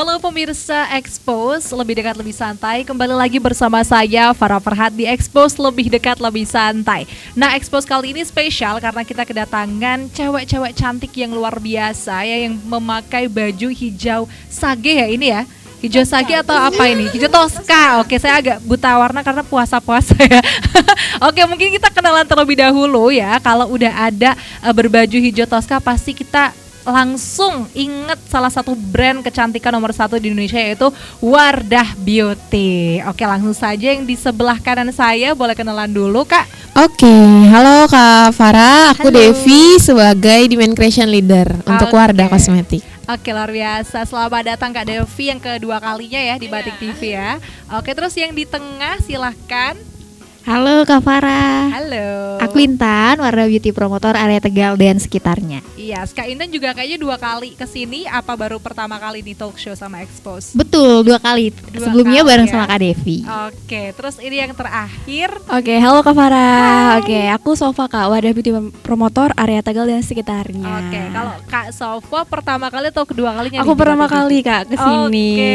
Halo pemirsa Expose, lebih dekat lebih santai. Kembali lagi bersama saya Farah Farhat di Expose lebih dekat lebih santai. Nah, Expose kali ini spesial karena kita kedatangan cewek-cewek cantik yang luar biasa ya, yang memakai baju hijau sage ya ini ya. Hijau sage atau apa ini? Hijau toska. Oke, saya agak buta warna karena puasa-puasa ya. Oke, mungkin kita kenalan terlebih dahulu ya. Kalau udah ada berbaju hijau toska, pasti kita langsung inget salah satu brand kecantikan nomor 1 di Indonesia, yaitu Wardah Beauty. Oke, langsung saja yang di sebelah kanan saya, boleh kenalan dulu Kak. Oke, halo Kak Farah, aku Halo. Devi sebagai Demand Creation Leader untuk Wardah Kosmetik. Oke, luar biasa. Selamat datang Kak Devi yang kedua kalinya ya di Batik TV ya. Oke, terus yang di tengah silahkan. Halo Kak Farah. Halo. Aku Intan, Wardah Beauty Promotor area Tegal dan sekitarnya. Iya, Kak Intan juga kayaknya 2 kali kesini. Apa baru pertama kali di talk show sama Expose? Betul, 2 kali. Sebelumnya kali bareng ya. sama Kak Devi. Oke, terus ini yang terakhir. Oke, halo Kak Farah. Hai. Oke, aku Sofa Kak, Wardah Beauty Promotor area Tegal dan sekitarnya. Oke, kalau Kak Sofa pertama kali atau kedua kalinya? Aku nih di pertama Batik TV? kali Kak kesini. Oke,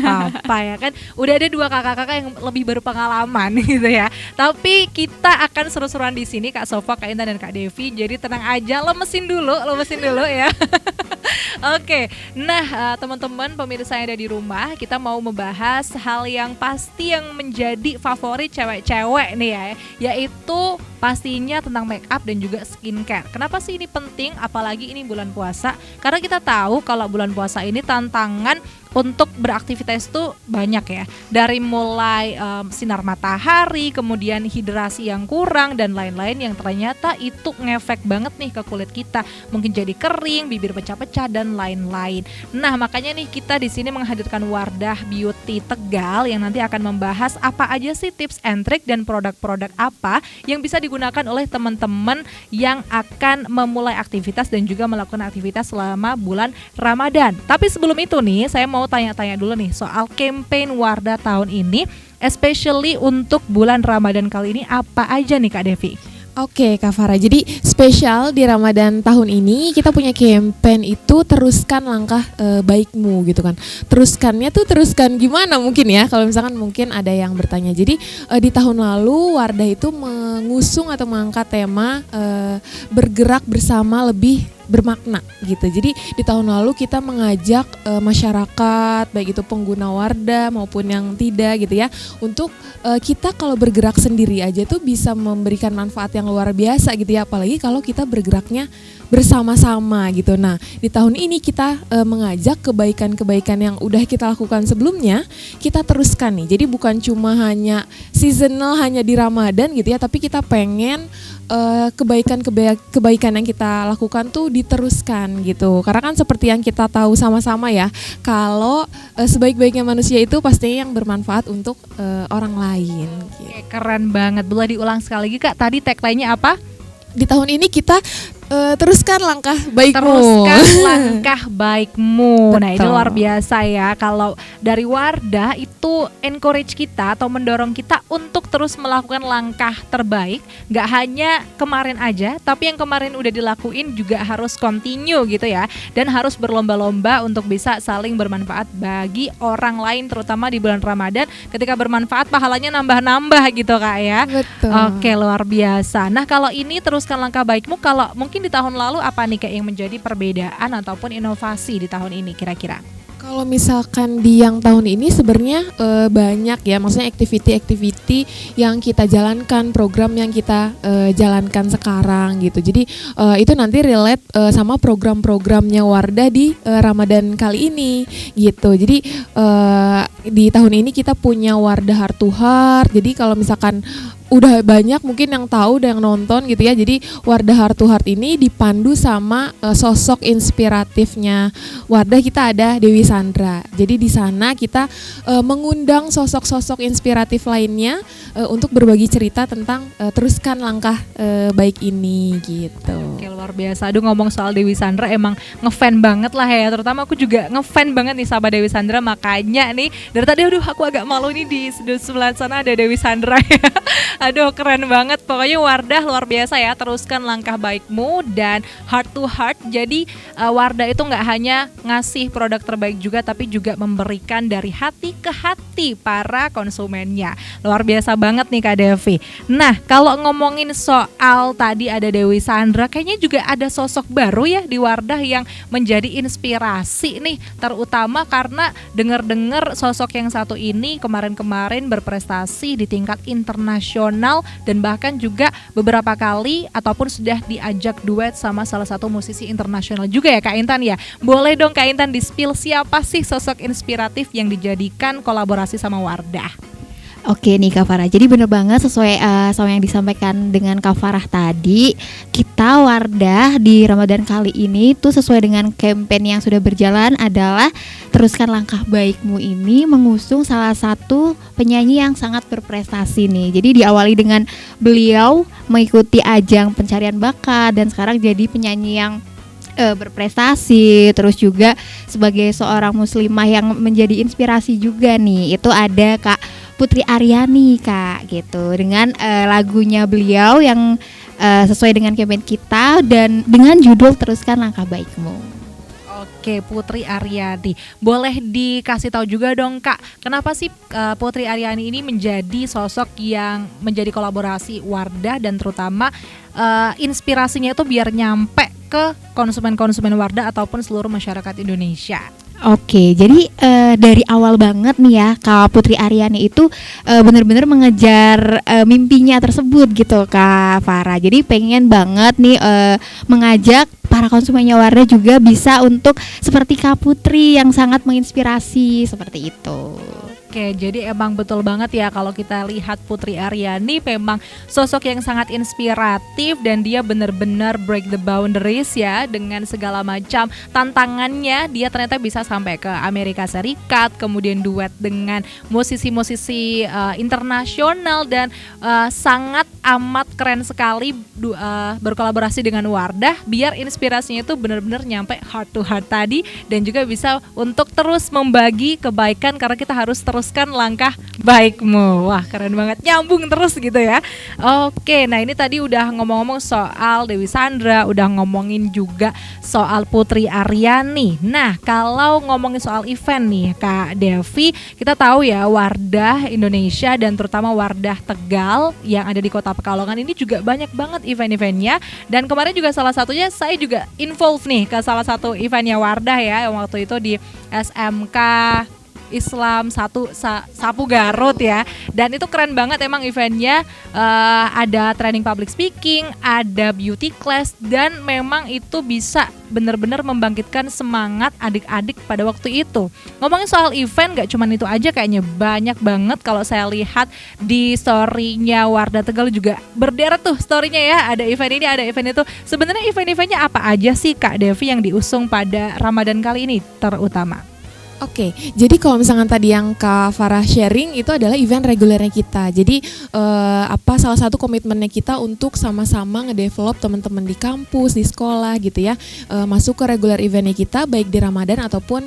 nggak apa-apa ya kan. Udah ada 2 kakak-kakak yang lebih berpengalaman gitu ya. Tapi kita akan seru-seruan di sini Kak Sofa, Kak Intan dan Kak Devi. Jadi tenang aja, lemesin dulu ya. Oke, nah teman-teman pemirsa yang ada di rumah, kita mau membahas hal yang pasti yang menjadi favorit cewek-cewek nih ya, yaitu pastinya tentang make up dan juga skincare. Kenapa sih ini penting? Apalagi ini bulan puasa. Karena kita tahu kalau bulan puasa ini tantangan untuk beraktivitas tuh banyak ya. Dari mulai sinar matahari, kemudian hidrasi yang kurang dan lain-lain yang ternyata itu ngefek banget nih ke kulit kita. Mungkin jadi kering, bibir pecah-pecah dan lain-lain. Nah, makanya nih kita di sini menghadirkan Wardah Beauty Tegal yang nanti akan membahas apa aja sih tips and trick dan produk-produk apa yang bisa digunakan oleh teman-teman yang akan memulai aktivitas dan juga melakukan aktivitas selama bulan Ramadan. Tapi sebelum itu nih, saya mau tanya-tanya dulu nih soal campaign Wardah tahun ini, especially untuk bulan Ramadan kali ini apa aja nih Kak Devi? Oke Kak Farah, jadi spesial di Ramadan tahun ini kita punya campaign itu teruskan langkah baikmu gitu kan. Teruskannya tuh teruskan gimana mungkin ya, kalau misalkan mungkin ada yang bertanya. Jadi di tahun lalu Wardah itu mengusung atau mengangkat tema bergerak bersama lebih bermakna gitu. Jadi di tahun lalu kita mengajak masyarakat, baik itu pengguna Wardah maupun yang tidak gitu ya, untuk kita kalau bergerak sendiri aja tuh bisa memberikan manfaat yang luar biasa gitu ya, apalagi kalau kita bergeraknya bersama-sama gitu. Nah, di tahun ini kita mengajak kebaikan-kebaikan yang udah kita lakukan sebelumnya, kita teruskan nih. Jadi bukan cuma hanya seasonal, hanya di Ramadan gitu ya, tapi kita pengen kebaikan yang kita lakukan tuh diteruskan gitu. Karena kan seperti yang kita tahu sama-sama ya, kalau sebaik-baiknya manusia itu pastinya yang bermanfaat untuk orang lain gitu. Oke, keren banget. Boleh diulang sekali lagi Kak, tadi tagline-nya apa? Di tahun ini kita teruskan langkah baikmu. Teruskan langkah baikmu. Betul. Nah, ini luar biasa ya. Kalau dari Wardah itu encourage kita atau mendorong kita untuk terus melakukan langkah terbaik. Gak hanya kemarin aja, tapi yang kemarin udah dilakuin juga harus continue gitu ya. Dan harus berlomba-lomba untuk bisa saling bermanfaat bagi orang lain, terutama di bulan Ramadan. Ketika bermanfaat pahalanya nambah-nambah gitu Kak ya. Betul. Oke, luar biasa. Nah, kalau ini teruskan langkah baikmu, kalau mungkin di tahun lalu apa nih Kak yang menjadi perbedaan ataupun inovasi di tahun ini kira-kira? Kalau misalkan di yang tahun ini sebenarnya banyak ya, maksudnya activity yang kita jalankan, program yang kita jalankan sekarang gitu. Jadi itu nanti relate sama program-programnya Wardah di Ramadan kali ini gitu. Jadi di tahun ini kita punya Wardah Heart to Heart. Jadi kalau misalkan udah banyak mungkin yang tahu dan yang nonton gitu ya. Jadi Wardah Heart to Heart ini dipandu sama sosok inspiratifnya Wardah, kita ada Dewi Sandra. Jadi di sana kita mengundang sosok-sosok inspiratif lainnya untuk berbagi cerita tentang teruskan langkah baik ini gitu. Oke, luar biasa. Aduh, ngomong soal Dewi Sandra emang ngefan banget lah ya. Terutama aku juga ngefan banget nih sama Dewi Sandra. Makanya nih dari tadi aku agak malu nih di sebelah sana ada Dewi Sandra ya. Aduh keren banget, pokoknya Wardah luar biasa ya, teruskan langkah baikmu dan heart to heart. Jadi Wardah itu nggak hanya ngasih produk terbaik juga, tapi juga memberikan dari hati ke hati para konsumennya. Luar biasa banget nih Kak Devi. Nah kalau ngomongin soal tadi ada Dewi Sandra, kayaknya juga ada sosok baru ya di Wardah yang menjadi inspirasi nih, terutama karena dengar-dengar sosok yang satu ini kemarin-kemarin berprestasi di tingkat internasional dan bahkan juga beberapa kali ataupun sudah diajak duet sama salah satu musisi internasional juga ya Kak Intan ya. Boleh dong Kak Intan di-spill siapa sih sosok inspiratif yang dijadikan kolaborasi sama Wardah? Oke nih Kak Farah, jadi bener banget sesuai sama yang disampaikan dengan Kak Farah tadi. Kita Wardah di Ramadan kali ini tuh sesuai dengan campaign yang sudah berjalan adalah teruskan langkah baikmu ini, mengusung salah satu penyanyi yang sangat berprestasi nih. Jadi diawali dengan beliau mengikuti ajang pencarian bakat dan sekarang jadi penyanyi yang berprestasi, terus juga sebagai seorang muslimah yang menjadi inspirasi juga nih. Itu ada Kak Putri Aryani Kak gitu, dengan lagunya beliau yang sesuai dengan campaign kita dan dengan judul Teruskan Langkah Baikmu. Oke, Putri Aryani. Boleh dikasih tahu juga dong Kak, kenapa sih Putri Aryani ini menjadi sosok yang menjadi kolaborasi Wardah dan terutama inspirasinya itu biar nyampe ke konsumen-konsumen Wardah ataupun seluruh masyarakat Indonesia? Oke, jadi dari awal banget nih ya Kak Putri Aryani itu benar-benar mengejar mimpinya tersebut gitu Kak Farah. Jadi pengen banget nih mengajak para konsumennya Wardah juga bisa untuk seperti Kak Putri yang sangat menginspirasi seperti itu. Oke, jadi emang betul banget ya kalau kita lihat Putri Aryani memang sosok yang sangat inspiratif dan dia benar-benar break the boundaries ya, dengan segala macam tantangannya dia ternyata bisa sampai ke Amerika Serikat, kemudian duet dengan musisi-musisi internasional dan sangat amat keren sekali berkolaborasi dengan Wardah biar inspirasinya itu benar-benar nyampe heart to heart tadi dan juga bisa untuk terus membagi kebaikan karena kita harus teruskan langkah baikmu. Wah keren banget, nyambung terus gitu ya. Oke, nah ini tadi udah ngomong-ngomong soal Dewi Sandra, udah ngomongin juga soal Putri Aryani. Nah kalau ngomongin soal event nih Kak Devi, kita tahu ya Wardah Indonesia dan terutama Wardah Tegal yang ada di Kota Pekalongan ini juga banyak banget event-eventnya. Dan kemarin juga salah satunya saya juga involve nih ke salah satu eventnya Wardah ya, yang waktu itu di SMK Islam Sapu Garut ya, dan itu keren banget emang eventnya. Ada training public speaking, ada beauty class, dan memang itu bisa benar-benar membangkitkan semangat adik-adik pada waktu itu. Ngomongin soal event gak cuman itu aja, kayaknya banyak banget. Kalau saya lihat di story-nya Wardah Tegal juga berderet tuh story-nya ya, ada event ini, ada event itu. Sebenarnya event-eventnya apa aja sih Kak Devi yang diusung pada Ramadan kali ini terutama? Oke, jadi kalau misalkan tadi yang Kak Farah sharing itu adalah event regulernya kita. Jadi salah satu komitmennya kita untuk sama-sama ngedevelop teman-teman di kampus, di sekolah gitu ya, masuk ke regular eventnya kita baik di Ramadan ataupun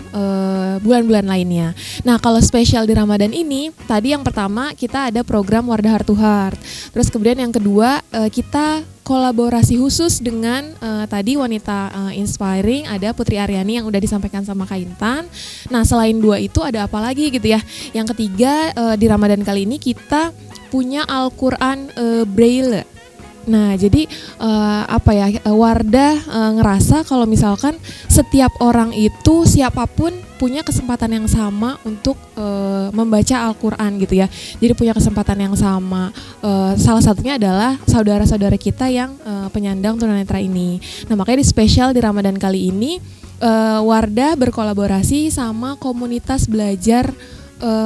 bulan-bulan lainnya. Nah kalau spesial di Ramadan ini, tadi yang pertama kita ada program Wardah Heart to Heart. Terus kemudian yang kedua kita kolaborasi khusus dengan tadi wanita inspiring, ada Putri Aryani yang udah disampaikan sama Kak Intan. Nah selain dua itu ada apa lagi gitu ya. Yang ketiga di Ramadan kali ini kita punya Al-Quran Braille. Nah jadi Wardah ngerasa kalau misalkan setiap orang itu siapapun punya kesempatan yang sama untuk membaca Al-Quran gitu ya. Jadi punya kesempatan yang sama. Salah satunya adalah saudara-saudara kita yang penyandang tunanetra ini. Nah makanya di spesial di Ramadan kali ini Wardah berkolaborasi sama komunitas belajar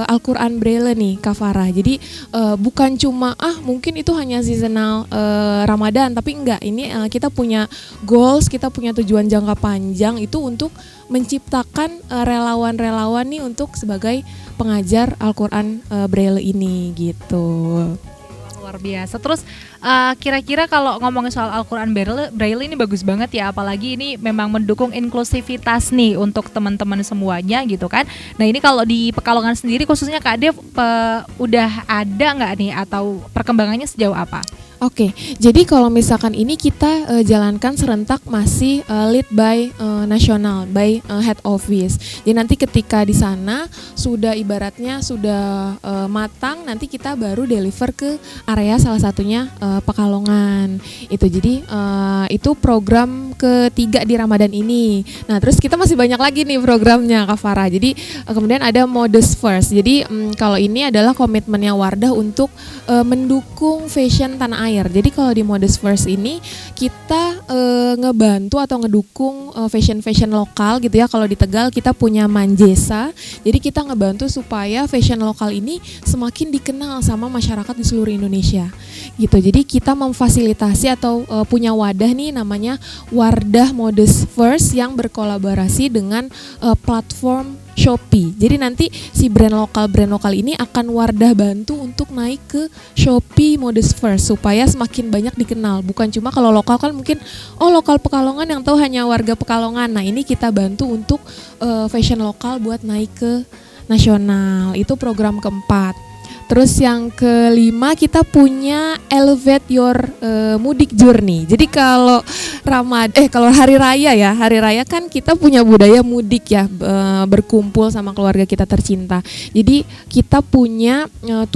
Al-Quran Braille nih Kak Farah. Jadi bukan cuma mungkin itu hanya seasonal Ramadan, tapi enggak, ini kita punya goals, kita punya tujuan jangka panjang itu untuk menciptakan relawan-relawan nih untuk sebagai pengajar Al-Quran Braille ini gitu. Luar biasa. Terus Kira-kira kalau ngomongin soal Al-Quran Braille ini bagus banget ya, apalagi ini memang mendukung inklusivitas nih untuk teman-teman semuanya gitu kan. Nah ini kalau di Pekalongan sendiri khususnya Kak Dev, udah ada nggak nih atau perkembangannya sejauh apa? Oke, jadi kalau misalkan ini kita jalankan serentak masih lead by nasional, by head office. Jadi nanti ketika di sana sudah ibaratnya sudah matang, nanti kita baru deliver ke area salah satunya Pekalongan. Itu jadi itu program ketiga di Ramadan ini. Nah terus kita masih banyak lagi nih programnya Kak Farah. Jadi kemudian ada Modest First. Jadi kalau ini adalah komitmennya Wardah untuk mendukung fashion tanah air. Jadi kalau di Modest First ini kita ngebantu atau ngedukung fashion lokal gitu ya. Kalau di Tegal kita punya Manjesa. Jadi kita ngebantu supaya fashion lokal ini semakin dikenal sama masyarakat di seluruh Indonesia. Gitu. Jadi kita memfasilitasi atau punya wadah nih namanya Wardah Modest First yang berkolaborasi dengan platform Shopee. Jadi nanti si brand lokal ini akan Wardah bantu untuk naik ke Shopee Modest First supaya semakin banyak dikenal. Bukan cuma kalau lokal kan mungkin lokal Pekalongan yang tahu hanya warga Pekalongan. Nah, ini kita bantu untuk fashion lokal buat naik ke nasional. Itu program keempat. Terus yang kelima kita punya Elevate Your Mudik Journey. Jadi kalau kalau hari raya kan kita punya budaya mudik ya, berkumpul sama keluarga kita tercinta. Jadi kita punya 7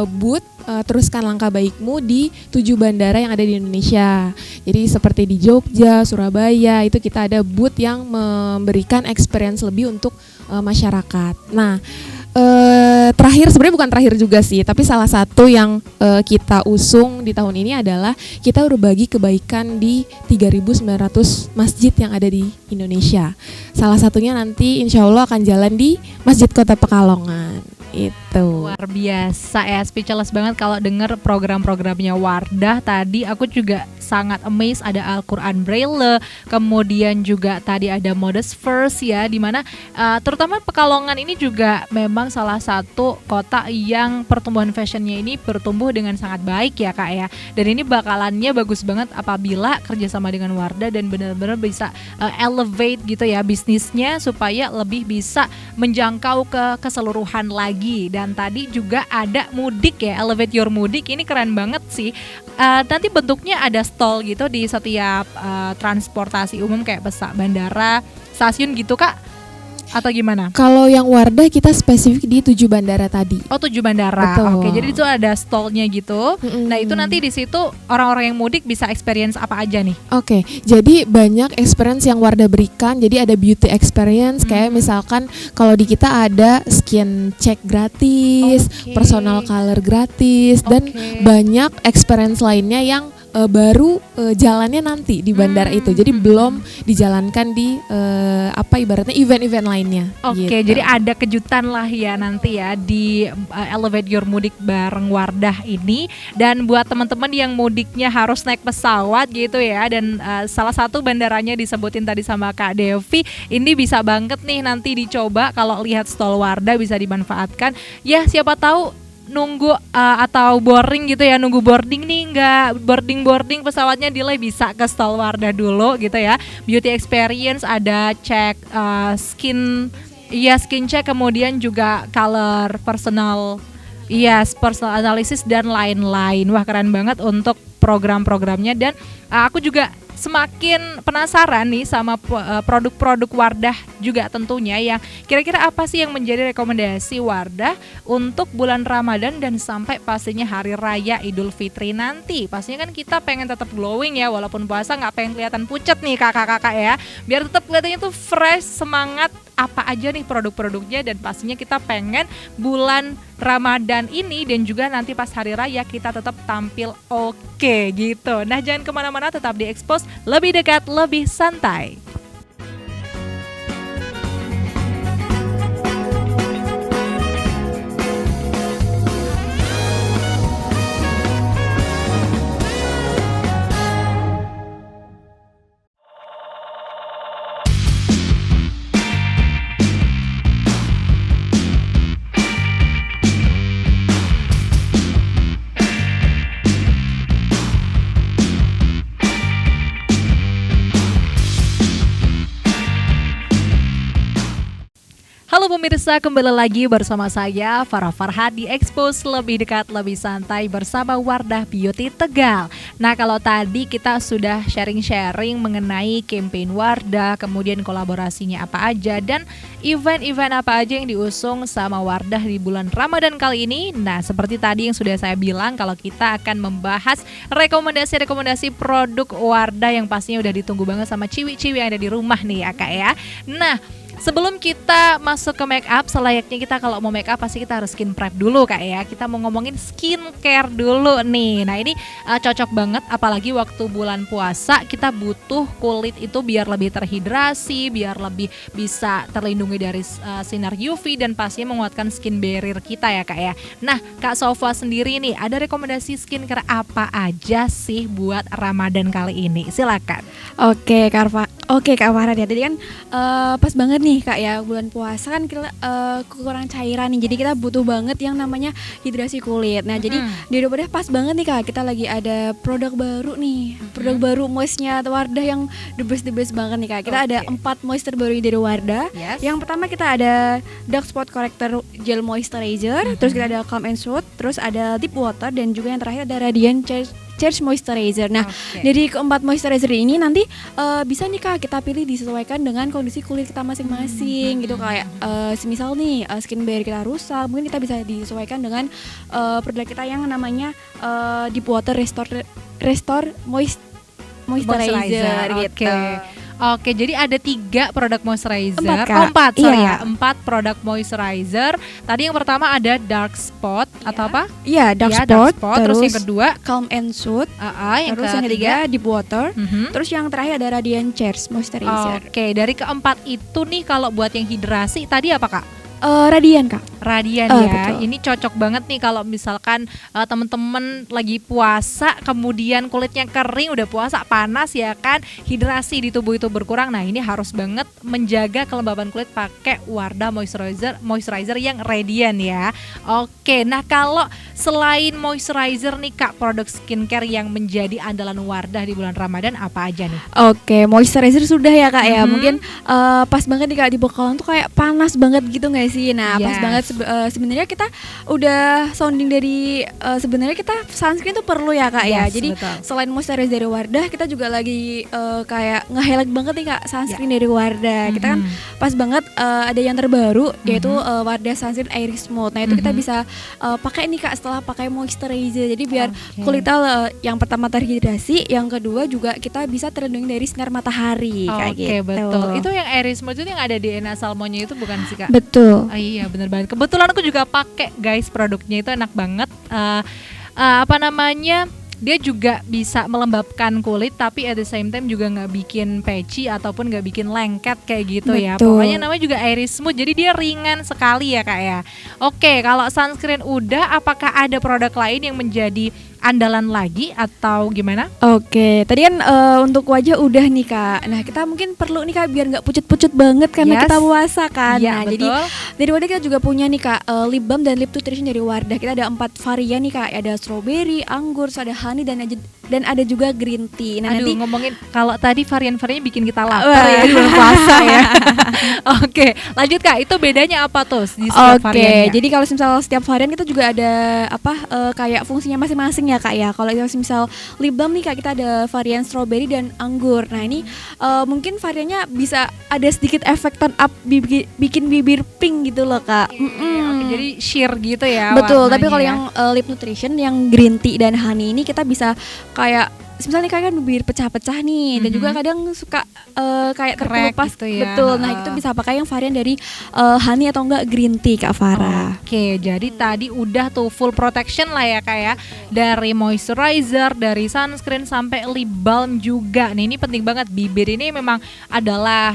booth teruskan langkah baikmu di 7 bandara yang ada di Indonesia. Jadi seperti di Jogja, Surabaya, itu kita ada booth yang memberikan experience lebih untuk masyarakat. Nah, terakhir sebenarnya bukan terakhir juga sih, tapi salah satu yang kita usung di tahun ini adalah kita berbagi kebaikan di 3.900 masjid yang ada di Indonesia. Salah satunya nanti insya Allah akan jalan di Masjid Kota Pekalongan. Itu luar biasa ya, speechless banget kalau denger program-programnya Wardah. Tadi aku juga sangat amazed, ada Al-Quran Braille, kemudian juga tadi ada Modest First ya, dimana terutama Pekalongan ini juga memang salah satu kota yang pertumbuhan fashionnya ini bertumbuh dengan sangat baik ya Kak ya. Dan ini bakalannya bagus banget apabila kerjasama dengan Wardah dan benar-benar bisa elevate gitu ya bisnisnya supaya lebih bisa menjangkau ke keseluruhan lagi. Dan tadi juga ada mudik ya, Elevate Your Mudik, ini keren banget sih. Nanti bentuknya ada stall gitu di setiap transportasi umum kayak pesawat, bandara, stasiun gitu Kak? Atau gimana? Kalau yang Wardah kita spesifik di 7 bandara tadi. Oh 7 bandara. Betul. Oke, jadi itu ada stallnya gitu. Nah itu nanti di situ orang-orang yang mudik bisa experience apa aja nih? Oke, jadi banyak experience yang Wardah berikan. Jadi ada beauty experience kayak misalkan kalau di kita ada skin check gratis, personal color gratis, dan banyak experience lainnya yang baru jalannya nanti di bandara itu. Jadi belum dijalankan di ibaratnya event-event lainnya. Oke, gitu. jadi ada kejutan lah ya nanti ya di Elevate Your Mudik bareng Wardah ini. Dan buat teman-teman yang mudiknya harus naik pesawat gitu ya, dan salah satu bandaranya disebutin tadi sama Kak Devi, ini bisa banget nih nanti dicoba kalau lihat stall Wardah, bisa dimanfaatkan. Ya siapa tahu nunggu atau boarding gitu ya, nunggu boarding nih nggak boarding pesawatnya delay, bisa ke stall Wardah dulu gitu ya. Beauty experience, ada cek skin check, kemudian juga color personal analysis dan lain-lain. Wah keren banget untuk program-programnya. Dan aku juga semakin penasaran nih sama produk-produk Wardah juga tentunya, yang kira-kira apa sih yang menjadi rekomendasi Wardah untuk bulan Ramadan dan sampai pastinya Hari Raya Idul Fitri nanti. Pastinya kan kita pengen tetap glowing ya, walaupun puasa nggak pengen kelihatan pucat nih kakak-kakak ya, biar tetap kelihatannya tuh fresh, semangat. Apa aja nih produk-produknya, dan pastinya kita pengen bulan Ramadan ini dan juga nanti pas Hari Raya kita tetap tampil oke gitu. Nah jangan kemana-mana, tetap di Expose, lebih dekat, lebih santai. Halo pemirsa, kembali lagi bersama saya Farah Farhad di Expose Lebih Dekat Lebih Santai bersama Wardah Beauty Tegal. Nah, kalau tadi kita sudah sharing-sharing mengenai campaign Wardah, kemudian kolaborasinya apa aja dan event-event apa aja yang diusung sama Wardah di bulan Ramadan kali ini. Nah, seperti tadi yang sudah saya bilang, kalau kita akan membahas rekomendasi-rekomendasi produk Wardah yang pastinya udah ditunggu banget sama ciwi-ciwi yang ada di rumah nih ya Kak ya. Nah, sebelum kita masuk ke make up, selayaknya kita kalau mau make up pasti kita harus skin prep dulu Kak ya. Kita mau ngomongin skincare dulu nih. Nah ini cocok banget apalagi waktu bulan puasa kita butuh kulit itu biar lebih terhidrasi, biar lebih bisa terlindungi dari sinar UV dan pastinya menguatkan skin barrier kita ya Kak ya. Nah Kak Sofa sendiri nih ada rekomendasi skincare apa aja sih buat Ramadan kali ini? Silakan. Oke Kak Farah ya. Tadi kan pas banget nih Kak ya, bulan puasa kan kita kekurangan cairan nih. Jadi kita butuh banget yang namanya hidrasi kulit. Nah, jadi di Wardah pas banget nih Kak. Kita lagi ada produk baru nih. Produk baru moistnya Wardah yang the best banget nih Kak. Kita ada 4 moist terbaru dari Wardah. Yes. Yang pertama kita ada Dark Spot Corrector Gel Moisturizer, terus kita ada Calm and Soothe, terus ada Deep Water dan juga yang terakhir ada Radiant Charge Moisturizer. Nah, dari keempat moisturizer ini nanti bisa nih Kak kita pilih disesuaikan dengan kondisi kulit kita masing-masing gitu. Kayak semisal nih skin barrier kita rusak, mungkin kita bisa disesuaikan dengan produk kita yang namanya Deep Water Restore Moisturizer gitu. Oke, jadi ada 3 produk moisturizer. 4 Kak. 4 sorry Iya. ya, 4 produk moisturizer. Tadi yang pertama ada dark spot atau apa? Iya, dark Iya, spot, terus yang kedua Calm and Soothe, yang terus yang ketiga Deep Water, Mhm. terus yang terakhir ada Radiant Charge Moisturizer. Oke, dari keempat itu nih kalau buat yang hidrasi tadi apa Kak? Radiant Kak. Radian ya, Betul. ini cocok banget nih kalau misalkan teman-teman lagi puasa kemudian kulitnya kering, udah puasa panas ya kan, hidrasi di tubuh itu berkurang. Nah ini harus banget menjaga kelembaban kulit pakai Wardah moisturizer yang Radiant ya. Oke, nah kalau selain moisturizer nih Kak, produk skincare yang menjadi andalan Wardah di bulan Ramadan apa aja nih? Oke, moisturizer sudah ya Kak ya. Mhm. Mungkin pas banget nih Kak di bakalan tuh kayak panas banget gitu nggak sih? Nah, pas Yes. banget sebenarnya kita udah sounding dari sebenarnya kita sunscreen tuh perlu ya Kak ya. Yes, Jadi betul. selain moisturizer dari Wardah, kita juga lagi kayak nge-highlight banget nih Kak sunscreen dari Wardah. Kita kan pas banget ada yang terbaru yaitu Wardah Sunscreen Airy Smooth. Nah, itu kita bisa pakai nih Kak setelah pakai moisturizer. Jadi biar kulit kita yang pertama terhidrasi, yang kedua juga kita bisa terlindungi dari sinar matahari kayak Oke, gitu. betul. Itu yang Airy Smooth itu yang ada di Ena Salmonnya itu bukan sih Kak? Betul. Iya bener banget. Kebetulan aku juga pakai guys produknya itu enak banget. Apa namanya? Dia juga bisa melembabkan kulit tapi at the same time juga nggak bikin patchy ataupun nggak bikin lengket kayak gitu ya. Betul. Pokoknya namanya juga airy smooth. Jadi dia ringan sekali ya Kak ya. Oke, kalau sunscreen udah, apakah ada produk lain yang menjadi andalan lagi atau gimana? Oke, tadi kan untuk wajah udah nih Kak. Nah kita mungkin perlu nih Kak biar nggak pucut-pucut banget karena Yes. kita puasa kan. Iya, Nah jadi betul. dari Wardah kita juga punya nih Kak lip balm dan lip nutrition dari Wardah. Kita ada 4 varian nih Kak. Ada strawberry, anggur, ada honey dan ada juga green tea. Nah Aduh, nanti ngomongin kalau tadi varian-variannya bikin kita lapar Wah. ya di bulan puasa ya. Oke, lanjut Kak. Itu bedanya apa tuh di setiap Oke, variannya? jadi kalau misal setiap varian kita juga ada kayak fungsinya masing-masing ya Kak ya. Kalau misal lip balm nih Kak, kita ada varian strawberry dan anggur. Nah ini mungkin variannya bisa ada sedikit efek tone up, bikin bibir pink gitu loh Kak. Oke, jadi sheer gitu ya. Betul, tapi warnanya kalau ya. yang lip nutrition yang green tea dan honey ini kita bisa kayak misalnya kayak kan bibir pecah-pecah nih dan juga kadang suka kayak Crack terkelupas gitu ya. betul. Nah, itu bisa pakai yang varian dari honey atau enggak green tea Kak Farah. Oke, jadi tadi udah tuh full protection lah ya Kak ya. Dari moisturizer, dari sunscreen sampai lip balm juga. Nih ini penting banget, bibir ini memang adalah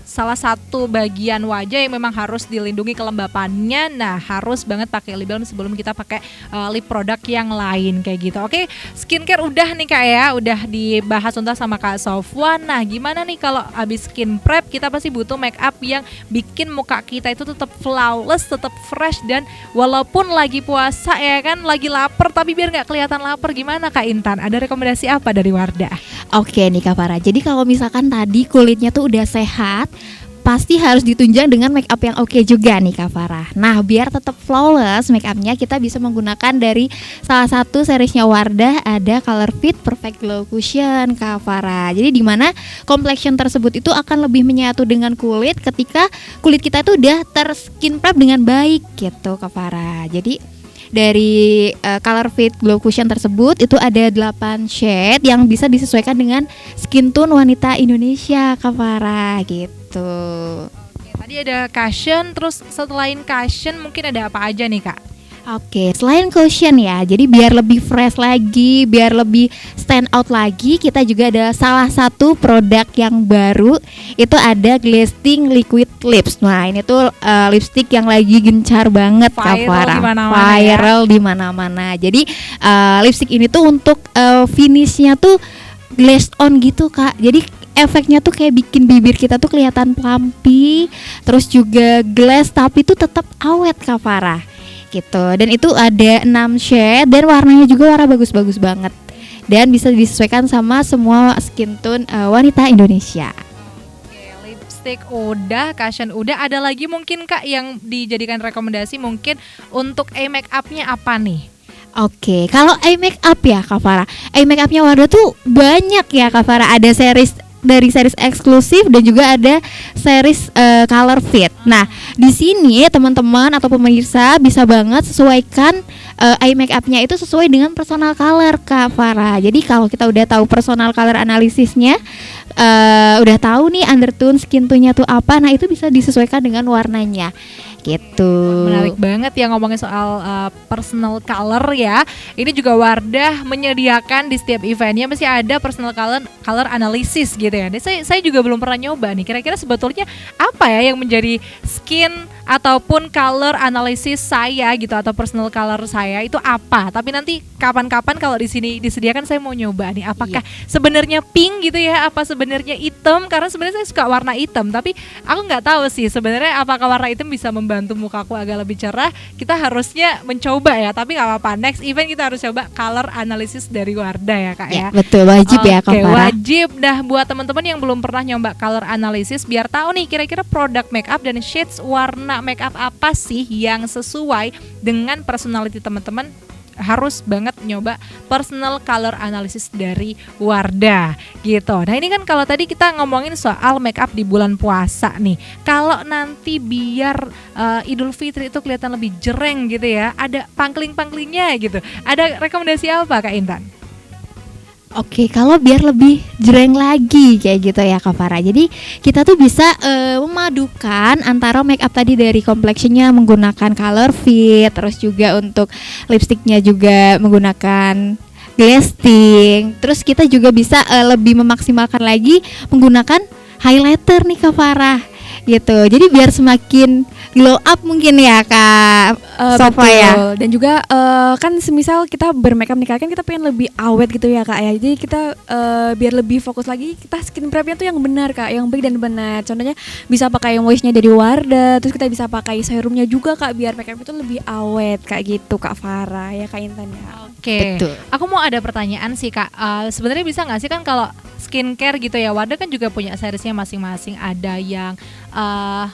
salah satu bagian wajah yang memang harus dilindungi kelembapannya. Nah, harus banget pakai lip balm sebelum kita pakai lip produk yang lain kayak gitu. Oke, skincare udah nih Kak ya, udah dibahas tuntas sama Kak Sofwan. Nah, gimana nih kalau habis skin prep kita pasti butuh make up yang bikin muka kita itu tetap flawless, tetap fresh dan walaupun lagi puasa ya kan, lagi lapar tapi biar nggak kelihatan lapar. Gimana Kak Intan? Ada rekomendasi apa dari Wardah? Oke nih Kak Farah. Jadi kalau misalkan tadi kulitnya tuh udah sehat, pasti harus ditunjang dengan make up yang oke juga nih Kak Farah. Nah, biar tetap flawless make upnya, kita bisa menggunakan dari salah satu seriesnya Wardah, ada Color Fit Perfect Glow Cushion Kak Farah. Jadi di mana complexion tersebut itu akan lebih menyatu dengan kulit ketika kulit kita itu udah skin prep dengan baik gitu Kak Farah. Jadi dari Color Fit Glow Cushion tersebut itu ada 8 shade yang bisa disesuaikan dengan skin tone wanita Indonesia Kak Farah gitu. Tadi ada cushion, terus selain cushion mungkin ada apa aja nih Kak? Oke, selain cushion ya, jadi biar lebih fresh lagi, biar lebih stand out lagi, kita juga ada salah satu produk yang baru, itu ada Glasting Liquid Lips. Nah, ini tuh lipstick yang lagi gencar banget Kak Farah. Viral di mana-mana. Jadi lipstick ini tuh untuk finishnya tuh glaze on gitu Kak. Jadi efeknya tuh kayak bikin bibir kita tuh kelihatan plumpy, terus juga glass tapi tuh tetap awet Kak Farah. Gitu. Dan itu ada 6 shade dan warnanya juga warna bagus-bagus banget. Dan bisa disesuaikan sama semua skin tone wanita Indonesia. Oke, lipstick udah, cushion udah, ada lagi mungkin Kak yang dijadikan rekomendasi mungkin untuk eye make up-nya apa nih? Oke, kalau eye make up ya Kak Farah, eye make up-nya Wardah tuh banyak ya Kak Farah. Ada dari series eksklusif dan juga ada series Color Fit. Nah, di sini teman-teman atau pemirsa bisa banget sesuaikan eye make up-nya itu sesuai dengan personal color Kak Farah. Jadi kalau kita udah tahu personal color analisisnya, udah tahu nih undertone skin tone-nya tuh apa, nah itu bisa disesuaikan dengan warnanya. Gitu. Menarik banget ya ngomongin soal personal color ya. Ini juga Wardah menyediakan di setiap eventnya mesti ada personal color analysis gitu ya. Saya juga belum pernah nyoba nih. Kira-kira sebetulnya apa ya yang menjadi skin ataupun color analysis saya gitu atau personal color saya itu apa? Tapi nanti kapan-kapan kalau di sini disediakan saya mau nyoba nih. Apakah sebenarnya pink gitu ya? Apa sebenarnya hitam? Karena sebenarnya saya suka warna hitam, tapi aku nggak tahu sih sebenarnya apakah warna hitam bisa membantu mukaku agak lebih cerah. Kita harusnya mencoba ya, tapi nggak apa-apa. Next event kita harus coba color analysis dari Wardah ya Kak ya. Betul, wajib ya Kak Farah. Wajib. Dah buat teman-teman yang belum pernah nyoba color analysis biar tahu nih kira-kira produk makeup dan shades warna makeup apa sih yang sesuai dengan personality teman-teman. Harus banget nyoba personal color analysis dari Wardah gitu. Nah ini kan kalau tadi kita ngomongin soal make up di bulan puasa nih. Kalau nanti biar Idul Fitri itu kelihatan lebih jereng gitu ya, ada pangkling-pangklingnya gitu. Ada rekomendasi apa Kak Intan? Oke, kalau biar lebih jereng lagi kayak gitu ya Kak Farah. Jadi kita tuh bisa memadukan antara make up tadi dari complexionnya menggunakan Color Fit, terus juga untuk lipstiknya juga menggunakan Glasting. Terus kita juga bisa lebih memaksimalkan lagi menggunakan highlighter nih Kak Farah. Gitu. Jadi biar semakin glow up mungkin ya Kak Sofa ya. Dan juga kan semisal kita bermakeup nih Kak, kan kita pengen lebih awet gitu ya Kak ya. Jadi kita biar lebih fokus lagi, kita skin prepnya tuh yang benar Kak, yang baik dan benar. Contohnya bisa pakai moistnya dari Wardah, terus kita bisa pakai serumnya juga Kak, biar makeup itu lebih awet kayak gitu Kak Farah ya Kak Intan ya. Oke, aku mau ada pertanyaan sih Kak. Sebenarnya bisa nggak sih kan kalau skincare gitu ya, Wardah kan juga punya seriesnya masing-masing. Ada yang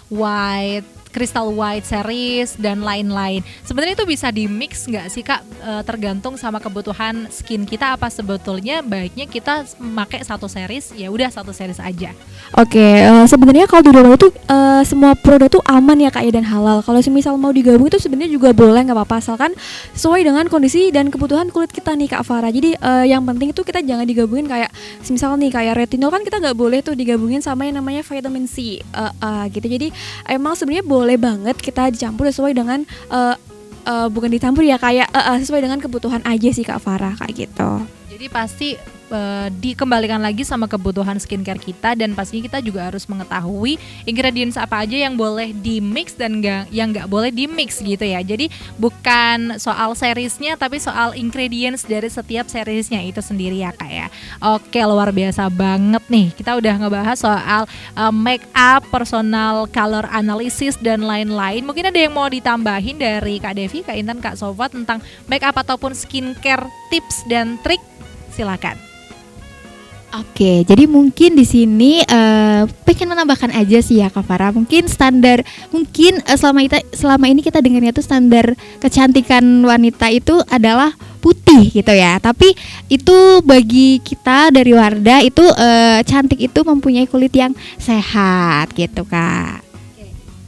white, crystal white series dan lain-lain. Sebenarnya itu bisa di mix nggak sih Kak? Tergantung sama kebutuhan skin kita. Apa sebetulnya baiknya kita pakai satu series? Ya udah satu series aja. Oke, sebenarnya kalau di Wardah tuh semua produk tuh aman ya Kak ya dan halal. Kalau semisal mau digabung itu sebenarnya juga boleh, nggak apa-apa, asalkan sesuai dengan kondisi dan kebutuhan kulit kita nih Kak Farah. Jadi yang penting itu kita jangan digabungin kayak semisal nih kayak retinol kan kita nggak boleh tuh digabungin sama yang namanya vitamin C gitu. Jadi emang sebenarnya boleh banget kita dicampur sesuai dengan bukan dicampur ya kayak sesuai dengan kebutuhan aja sih Kak Farah kayak gitu. Jadi pasti dikembalikan lagi sama kebutuhan skincare kita, dan pastinya kita juga harus mengetahui ingredients apa aja yang boleh di mix dan yang nggak boleh di mix gitu ya. Jadi bukan soal seriesnya tapi soal ingredients dari setiap seriesnya itu sendiri ya Kak ya. Oke, luar biasa banget nih, kita udah ngebahas soal make up, personal color analysis dan lain-lain. Mungkin ada yang mau ditambahin dari Kak Devi, Kak Intan, Kak Sofa tentang make up ataupun skincare tips dan trik? Silakan. Oke, jadi mungkin di sini pengen menambahkan aja sih ya Kak Farah. Mungkin standar, selama ini kita dengarnya tuh standar kecantikan wanita itu adalah putih gitu ya. Tapi itu bagi kita dari Wardah itu cantik itu mempunyai kulit yang sehat gitu Kak.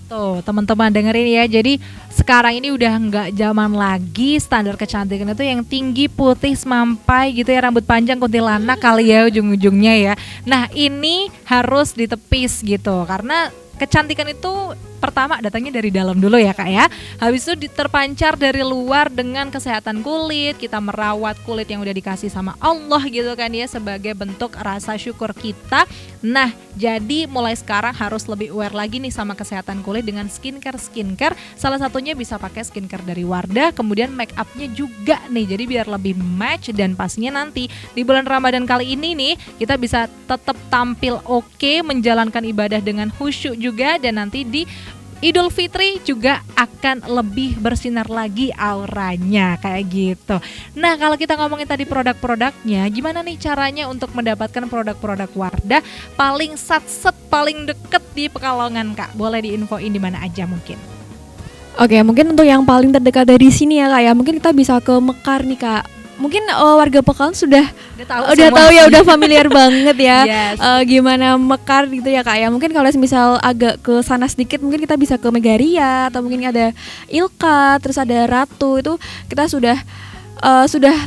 Tuh teman-teman dengerin ya, jadi sekarang ini udah nggak zaman lagi standar kecantikan itu yang tinggi, putih, semampai gitu ya, rambut panjang, kuntilanak kali ya ujung-ujungnya ya. Nah ini harus ditepis gitu, karena kecantikan itu pertama datangnya dari dalam dulu ya Kak ya. Habis itu terpancar dari luar dengan kesehatan kulit. Kita merawat kulit yang udah dikasih sama Allah gitu kan ya, sebagai bentuk rasa syukur kita. Nah jadi mulai sekarang harus lebih aware lagi nih sama kesehatan kulit dengan skincare. Salah satunya bisa pakai skincare dari Wardah. Kemudian make upnya juga nih, jadi biar lebih match. Dan pastinya nanti di bulan Ramadan kali ini nih kita bisa tetap tampil oke, menjalankan ibadah dengan khusyuk juga. Dan nanti di Idul Fitri juga akan lebih bersinar lagi auranya kayak gitu. Nah kalau kita ngomongin tadi produk-produknya, gimana nih caranya untuk mendapatkan produk-produk Wardah paling satset, paling deket di Pekalongan Kak? Boleh diinfoin di mana aja mungkin? Oke, mungkin untuk yang paling terdekat dari sini ya Kak ya, mungkin kita bisa ke Mekar nih Kak. Mungkin warga Pekalongan sudah tahu ya, udah familiar banget ya. Yes. Gimana Mekar gitu ya Kak ya. Mungkin kalau misal agak ke sana sedikit, mungkin kita bisa ke Megaria, atau mungkin ada Ilka, terus ada Ratu. Itu kita sudah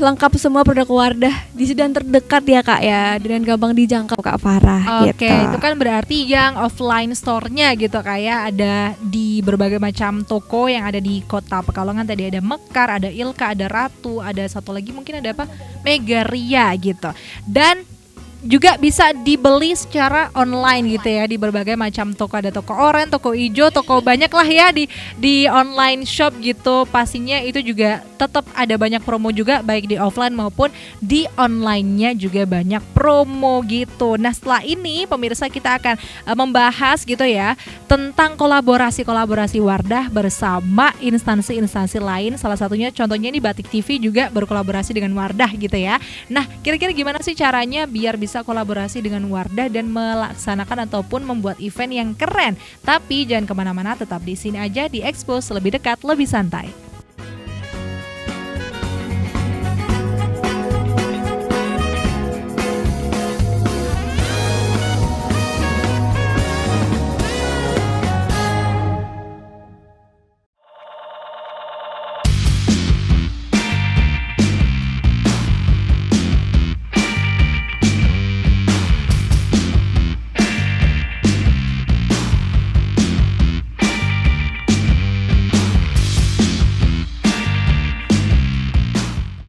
lengkap semua produk Wardah di sini dan terdekat ya Kak ya, dan gampang dijangkau Kak Farah. Oke, itu kan berarti yang offline store-nya gitu kayak ada di berbagai macam toko yang ada di Kota Pekalongan. Tadi ada Mekar, ada Ilka, ada Ratu, ada satu lagi mungkin ada apa? Megaria gitu. Dan juga bisa dibeli secara online gitu ya, di berbagai macam toko. Ada toko oranye, toko hijau, toko banyak lah ya di online shop gitu. Pastinya itu juga tetap ada banyak promo juga, baik di offline maupun di online-nya juga banyak promo gitu. Nah setelah ini pemirsa kita akan membahas gitu ya tentang kolaborasi Wardah bersama instansi-instansi lain. Salah satunya contohnya ini Batik TV juga berkolaborasi dengan Wardah gitu ya. Nah kira-kira gimana sih caranya biar bisa kolaborasi dengan Wardah dan melaksanakan ataupun membuat event yang keren? Tapi jangan kemana-mana, tetap di sini aja di Expose, lebih dekat, lebih santai.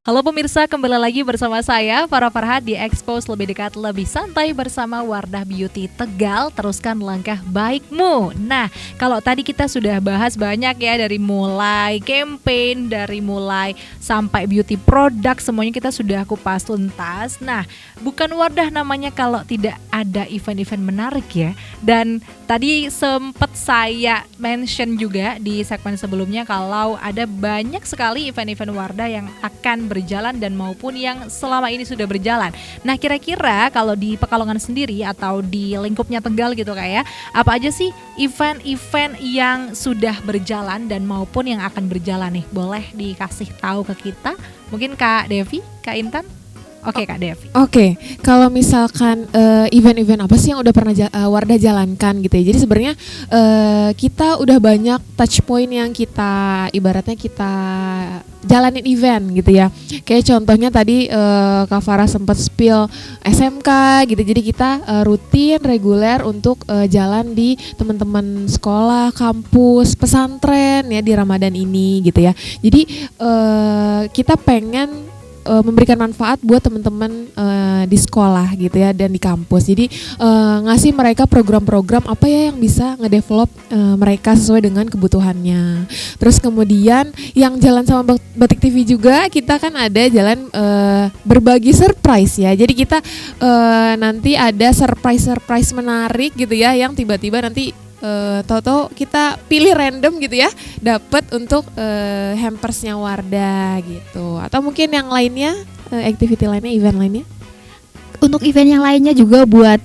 Halo pemirsa, kembali lagi bersama saya Farah Farhat di Expose, lebih dekat, lebih santai bersama Wardah Beauty Tegal. Teruskan langkah baikmu. Nah, kalau tadi kita sudah bahas banyak ya, dari mulai campaign, dari mulai sampai beauty product, semuanya kita sudah kupas tuntas. Nah, bukan Wardah namanya kalau tidak ada event-event menarik ya. Dan tadi sempat saya mention juga di segmen sebelumnya kalau ada banyak sekali event-event Wardah yang akan berjalan dan maupun yang selama ini sudah berjalan. Nah kira-kira kalau di Pekalongan sendiri atau di lingkupnya Tegal gitu kayak apa aja sih event-event yang sudah berjalan dan maupun yang akan berjalan nih? Boleh dikasih tahu ke kita? Mungkin Kak Devi, Kak Intan? Oke Kak Devi. Oke, kalau misalkan event-event apa sih yang udah pernah Wardah jalankan gitu ya. Jadi sebenarnya kita udah banyak touch point yang kita ibaratnya kita jalanin event gitu ya. Kayak contohnya tadi Kak Farah sempat spill SMK gitu. Jadi kita rutin reguler untuk jalan di teman-teman sekolah, kampus, pesantren ya di Ramadan ini gitu ya. Jadi kita pengen memberikan manfaat buat teman-teman di sekolah gitu ya dan di kampus. Jadi ngasih mereka program-program apa ya yang bisa ngedevelop mereka sesuai dengan kebutuhannya. Terus kemudian yang jalan sama Batik TV juga kita kan ada jalan berbagi surprise ya. Jadi kita nanti ada surprise menarik gitu ya yang tiba-tiba nanti tahu-tahu kita pilih random gitu ya, dapat untuk hampersnya Wardah gitu. Atau mungkin yang lainnya, activity lainnya, event lainnya. Untuk event yang lainnya juga buat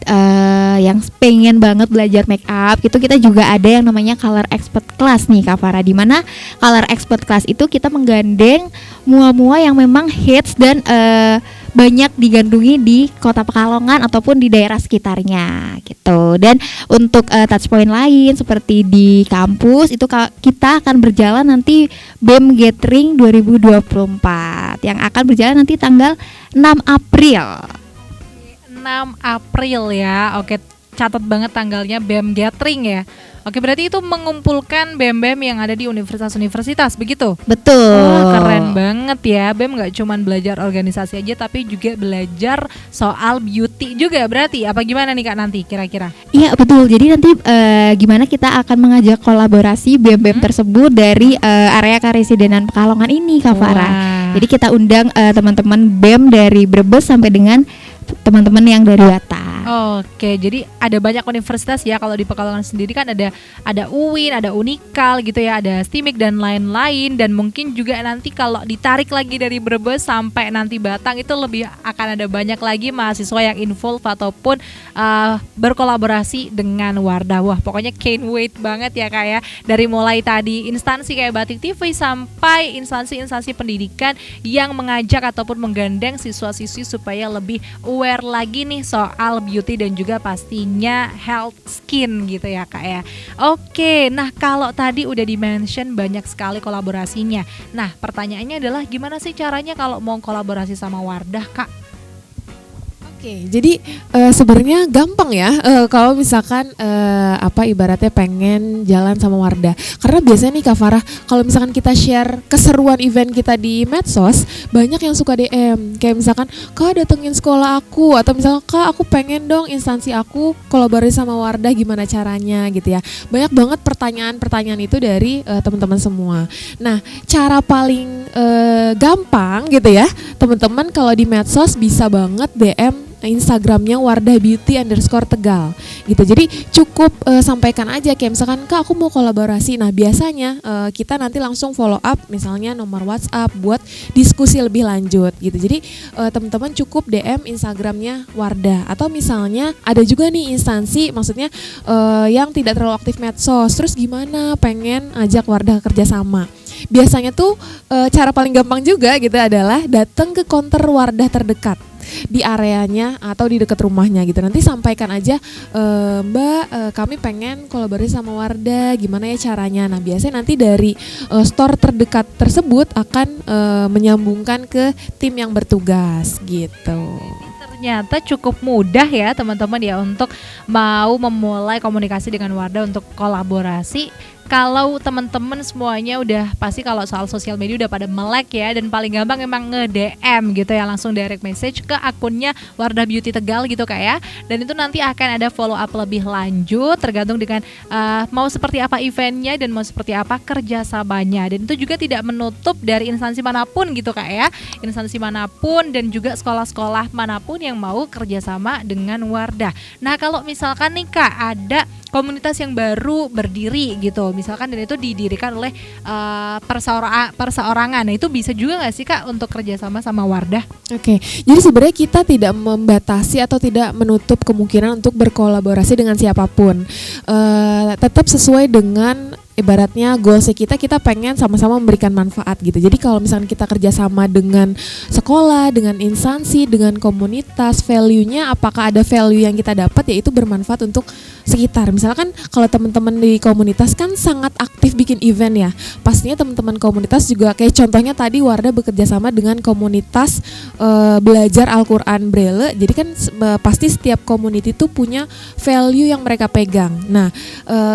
yang pengen banget belajar make up gitu, kita juga ada yang namanya Color Expert Class nih Kak Farah. Di mana Color Expert Class itu kita menggandeng mua-mua yang memang hits dan banyak digandungi di Kota Pekalongan ataupun di daerah sekitarnya gitu. Dan untuk touch point lain seperti di kampus itu kita akan berjalan nanti BEM Gathering 2024 yang akan berjalan nanti tanggal 6 April. 6 April ya. Oke, catat banget tanggalnya BEM Gathering ya. Oke, berarti itu mengumpulkan BEM-BEM yang ada di universitas-universitas, begitu? Betul. Wah, keren banget ya. BEM nggak cuma belajar organisasi aja, tapi juga belajar soal beauty juga berarti. Apa gimana nih Kak nanti kira-kira? Iya betul. Jadi nanti gimana kita akan mengajak kolaborasi BEM-BEM tersebut dari area Karesidenan Pekalongan ini Kak Farah. Jadi kita undang teman-teman BEM dari Brebes sampai dengan teman-teman yang dari Batam. Oke, jadi ada banyak universitas ya. Kalau di Pekalongan sendiri kan ada UIN, ada Unikal gitu ya, ada STIMIK dan lain-lain. Dan mungkin juga nanti kalau ditarik lagi dari Brebes sampai nanti Batang itu lebih akan ada banyak lagi mahasiswa yang involve ataupun berkolaborasi dengan Wardah. Wah, pokoknya can't wait banget ya Kak ya. Dari mulai tadi instansi kayak Batik TV sampai instansi-instansi pendidikan yang mengajak ataupun menggandeng siswa-siswi supaya lebih aware lagi nih soal beauty dan juga pastinya health skin gitu ya Kak ya. Oke, nah kalau tadi udah di-mention banyak sekali kolaborasinya. Nah pertanyaannya adalah gimana sih caranya kalau mau kolaborasi sama Wardah Kak? Oke, jadi sebenarnya gampang ya kalau misalkan ibaratnya pengen jalan sama Wardah. Karena biasanya nih Kak Farah, kalau misalkan kita share keseruan event kita di medsos, banyak yang suka DM. Kayak misalkan, Kak datengin sekolah aku, atau misalkan Kak aku pengen dong instansi aku kolaborasi sama Wardah, gimana caranya gitu ya. Banyak banget pertanyaan-pertanyaan itu dari teman-teman semua. Nah, cara paling gampang gitu ya, teman-teman kalau di medsos bisa banget DM Instagramnya Wardah Beauty _Tegal gitu. Jadi cukup sampaikan aja kayak misalkan Kak aku mau kolaborasi. Nah biasanya kita nanti langsung follow up misalnya nomor WhatsApp buat diskusi lebih lanjut gitu. Jadi teman-teman cukup DM Instagramnya Wardah. Atau misalnya ada juga nih instansi maksudnya yang tidak terlalu aktif medsos, terus gimana pengen ajak Wardah kerjasama. Biasanya tuh cara paling gampang juga gitu adalah datang ke counter Wardah terdekat di areanya atau di dekat rumahnya gitu. Nanti sampaikan aja, Mbak kami pengen kolaborasi sama Wardah, gimana ya caranya. Nah biasanya nanti dari store terdekat tersebut akan menyambungkan ke tim yang bertugas gitu. Ternyata cukup mudah ya teman-teman ya untuk mau memulai komunikasi dengan Wardah untuk kolaborasi. Kalau teman-teman semuanya udah pasti kalau soal sosial media udah pada melek ya, dan paling gampang emang nge-DM gitu ya, langsung direct message ke akunnya Wardah Beauty Tegal gitu Kak ya. Dan itu nanti akan ada follow up lebih lanjut tergantung dengan mau seperti apa eventnya dan mau seperti apa kerjasamanya. Dan itu juga tidak menutup dari instansi manapun gitu Kak ya, instansi manapun dan juga sekolah-sekolah manapun yang mau kerjasama dengan Wardah. Nah kalau misalkan nih Kak ada komunitas yang baru berdiri gitu, misalkan dan itu didirikan oleh perseorangan, nah itu bisa juga nggak sih Kak untuk kerjasama sama Wardah? Oke, jadi sebenarnya kita tidak membatasi atau tidak menutup kemungkinan untuk berkolaborasi dengan siapapun, tetap sesuai dengan ibaratnya goals kita pengen sama-sama memberikan manfaat gitu. Jadi kalau misalnya kita kerjasama dengan sekolah, dengan instansi, dengan komunitas, value-nya apakah ada value yang kita dapat yaitu bermanfaat untuk sekitar. Misalkan kalau teman-teman di komunitas kan sangat aktif bikin event ya, pastinya teman-teman komunitas juga kayak contohnya tadi Wardah bekerja sama dengan komunitas belajar Al-Quran Braille. Jadi kan pasti setiap community itu punya value yang mereka pegang. Nah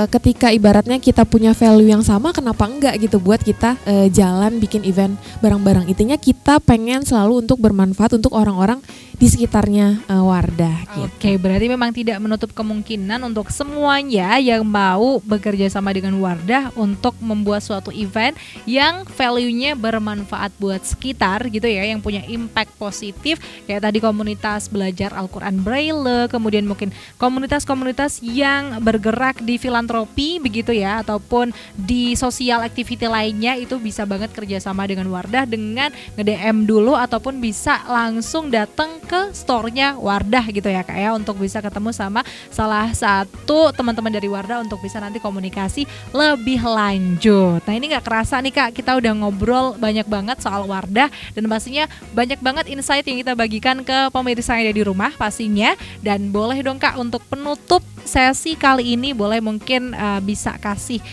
ketika ibaratnya kita punya value yang sama, kenapa enggak gitu buat kita jalan bikin event bareng-bareng. Intinya kita pengen selalu untuk bermanfaat untuk orang-orang di sekitarnya Wardah gitu. Oke, berarti memang tidak menutup kemungkinan untuk semuanya yang mau bekerja sama dengan Wardah untuk membuat suatu event yang value-nya bermanfaat buat sekitar gitu ya, yang punya impact positif kayak tadi komunitas belajar Al-Quran Braille, kemudian mungkin komunitas-komunitas yang bergerak di filantropi begitu ya, ataupun ataupun di sosial activity lainnya itu bisa banget kerjasama dengan Wardah dengan nge-DM dulu ataupun bisa langsung datang ke store-nya Wardah gitu ya Kak ya, untuk bisa ketemu sama salah satu teman-teman dari Wardah untuk bisa nanti komunikasi lebih lanjut. Nah ini gak kerasa nih Kak, kita udah ngobrol banyak banget soal Wardah dan pastinya banyak banget insight yang kita bagikan ke pemirsa yang ada di rumah pastinya. Dan boleh dong Kak untuk penutup sesi kali ini boleh mungkin bisa kasih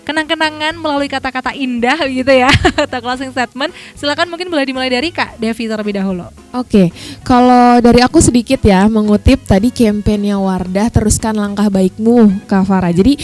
kenang-kenangan melalui kata-kata indah gitu ya atau closing statement. Silakan, mungkin boleh dimulai dari Kak Devi terlebih dahulu. Oke, kalau dari aku sedikit ya mengutip tadi kampanye Wardah, teruskan langkah baikmu Kak Farah. Jadi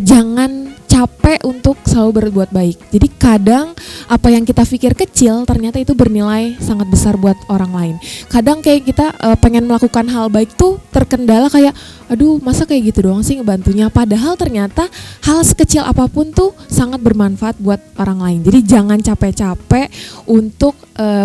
jangan capek untuk selalu berbuat baik. Jadi kadang apa yang kita pikir kecil ternyata itu bernilai sangat besar buat orang lain. Kadang kayak kita pengen melakukan hal baik tuh terkendala kayak aduh masa kayak gitu doang sih ngebantunya. Padahal ternyata hal sekecil apapun tuh sangat bermanfaat buat orang lain. Jadi jangan capek-capek untuk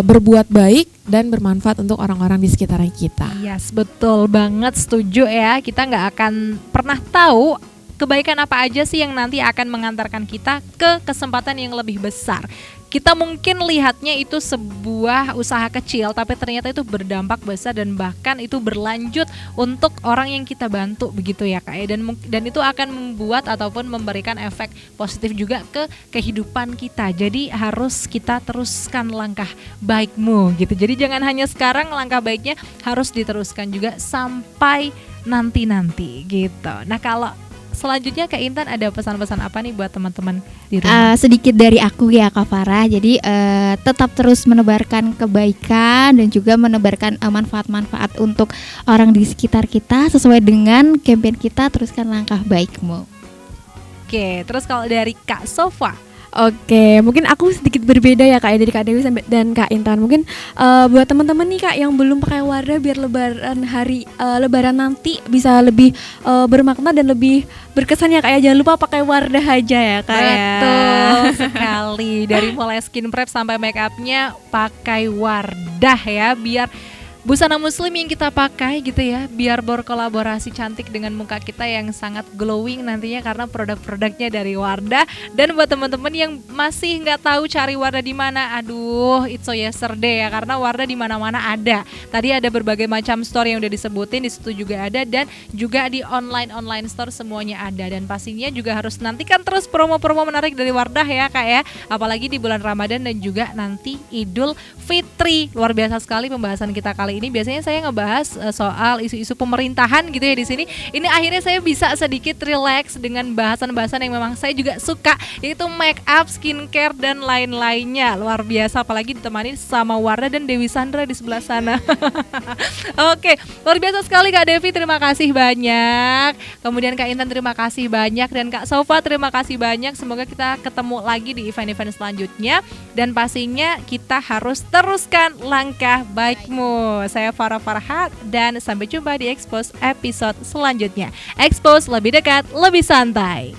berbuat baik dan bermanfaat untuk orang-orang di sekitar kita. Yes, betul banget, setuju ya. Kita nggak akan pernah tahu kebaikan apa aja sih yang nanti akan mengantarkan kita ke kesempatan yang lebih besar. Kita mungkin lihatnya itu sebuah usaha kecil, tapi ternyata itu berdampak besar dan bahkan itu berlanjut untuk orang yang kita bantu begitu ya Kak. Dan itu akan membuat ataupun memberikan efek positif juga ke kehidupan kita. Jadi harus kita teruskan langkah baikmu gitu. Jadi jangan hanya sekarang, langkah baiknya harus diteruskan juga sampai nanti-nanti gitu. Nah kalau selanjutnya Kak Intan ada pesan-pesan apa nih buat teman-teman di rumah? Sedikit dari aku ya Kak Farah. Jadi tetap terus menebarkan kebaikan dan juga menebarkan manfaat-manfaat untuk orang di sekitar kita sesuai dengan kampanye kita, teruskan langkah baikmu. Oke, terus kalau dari Kak Sofa? Oke, mungkin aku sedikit berbeda ya Kak ya, dari Kak Dewi dan Kak Intan. Mungkin buat teman-teman nih Kak yang belum pakai Wardah, biar lebaran nanti bisa lebih bermakna dan lebih berkesan ya Kak ya. Jangan lupa pakai Wardah aja ya Kak ya. Betul sekali. Dari mulai skin prep sampai make upnya pakai Wardah ya, biar busana muslim yang kita pakai gitu ya, biar berkolaborasi cantik dengan muka kita yang sangat glowing nantinya karena produk-produknya dari Wardah. Dan buat teman-teman yang masih nggak tahu cari Wardah di mana, aduh it's so yesterday ya, karena Wardah di mana-mana ada. Tadi ada berbagai macam store yang udah disebutin, di situ juga ada, dan juga di online store semuanya ada. Dan pastinya juga harus nantikan terus promo-promo menarik dari Wardah ya Kak ya, apalagi di bulan Ramadan dan juga nanti Idul Fitri. Luar biasa sekali pembahasan kita kali ini. Biasanya saya ngebahas soal isu-isu pemerintahan gitu ya di sini. Ini akhirnya saya bisa sedikit relax dengan bahasan-bahasan yang memang saya juga suka, yaitu make up, skincare dan lain-lainnya. Luar biasa, apalagi ditemani sama Wardah dan Dewi Sandra di sebelah sana. Oke, luar biasa sekali Kak Devi, terima kasih banyak. Kemudian Kak Intan terima kasih banyak, dan Kak Sofa terima kasih banyak. Semoga kita ketemu lagi di event-event selanjutnya, dan pastinya kita harus teruskan langkah baikmu. Saya Farah Farhat dan sampai jumpa di Expose episode selanjutnya. Expose lebih dekat, lebih santai.